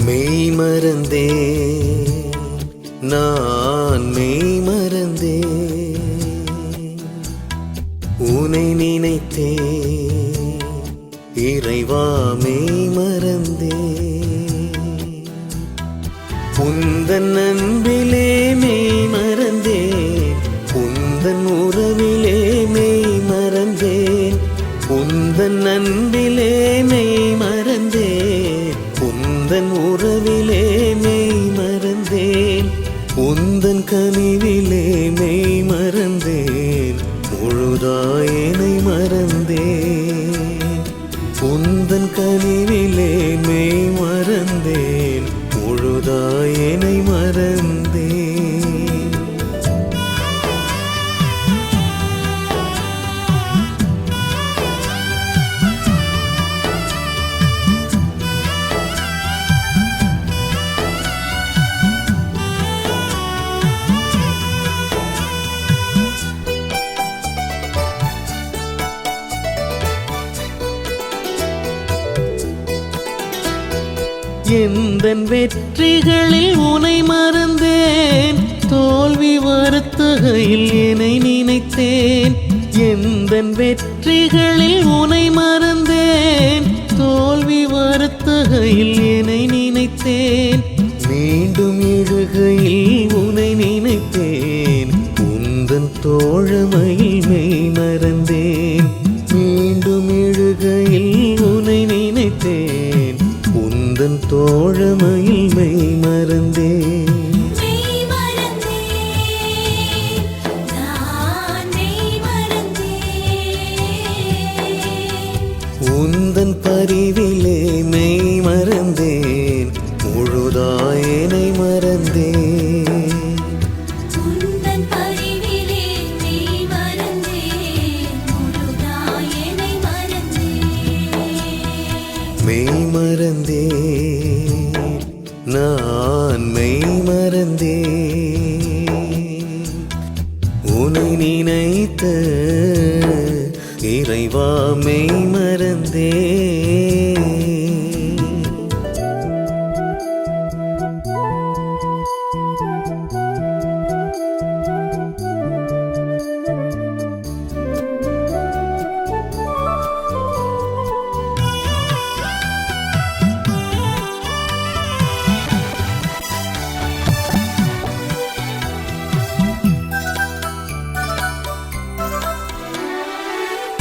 மெய் மறந்தே நான் மெய் மறந்தே உனை நினைத்தே இறைவா மெய் மறந்தே உந்தன் அன்பிலே மெய் மறந்தேன் உந்தன் உறவிலே மெய் மறந்தேன் உந்தன் அன்பிலே மெய் மறந்தேன் உந்தன் உறவிலே மெய் மறந்தேன் உந்தன் கனிவிலே மெய் மறந்தேன் முழுதாயனை மறந்தேன் உந்தன் கனிவிலே மெய் மறந்தேன் முழுதாயனை மறந்தேன். எந்தன் வெற்றிகளில் உனை மறந்தேன் தோல்வி வருத்துகையில் என்னை நினைத்தேன் எந்தன் வெற்றிகளில் உனை மறந்தேன் தோல்வி வருத்துகையில் என்னை நினைத்தேன் மீண்டும் எழுகையில் உனை நினைத்தேன் உந்தன் தோழமையில் மெய் மறந்தேன் மீண்டும் எழுகையில் உனை நினைத்தேன் உந்தன் தோழமையில் மெய் மறந்தேன் உந்தன் பரிவிலே மெய் மறந்தேன் முழுதாயனை மறந்தேன் மெய் மறந்தேன் நான் மெய் மறந்தேன் உனை நினைத்த இறைவா மெய் மறந்தேன்.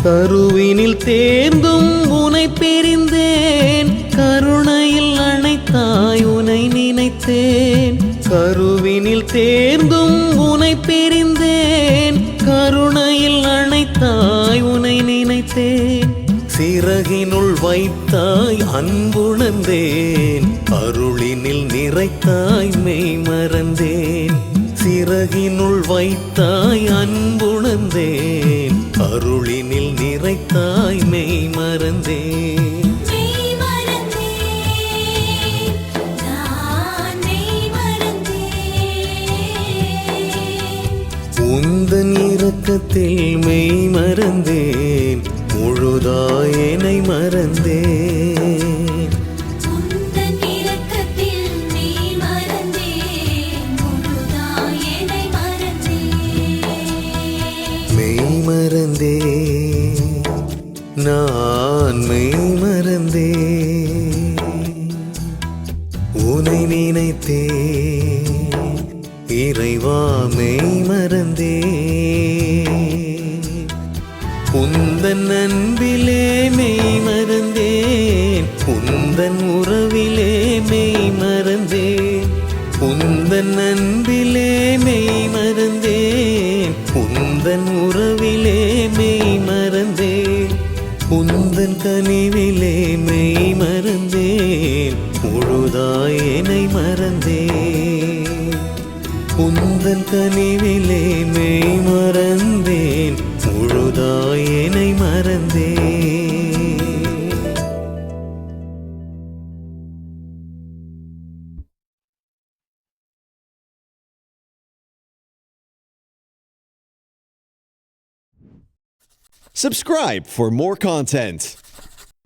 கருவினில் தேர்ந்தும் உனை பிரிந்தேன் கருணையில் அணைத்தாய் உனை நினைத்தேன் கருவினில் தேர்ந்தும் உனை பிரிந்தேன் கருணையில் அணைத்தாய் உனை நினைத்தேன் சிறகினுள் வைத்தாய் அன்புணர்ந்தேன் அருளினில் நிறைத்தாய் மெய் மறந்தேன் சிறகினுள் வைத்தாய் அன்புணர்ந்தேன் அருளினில் நிறைத்தாய் மெய் மறந்தேன் உந்தன் இரக்கத்தில் மெய் மறந்தேன் முழுதாயனை மறந்தேன் மெய் மறந்தேன் நான் மெய் மறந்தேன் உனை நினைத்தேன் இறைவா மெய் மறந்தேன் உந்தன் அன்பிலே மெய் மறந்தேன் உந்தன் உறவிலே மெய் மறந்தேன் உந்தன் அன்பிலே மெய் மறந்தேன் உந்தன் உறவிலே மெய் மறந்தேன் உந்தன் கனிவிலே மெய் மறந்தேன் முழுதாயனை மறந்தேன் உந்தன் கனிவிலே மெய் மறந்தேன் முழுதாயனை மறந்தேன். Subscribe for more content.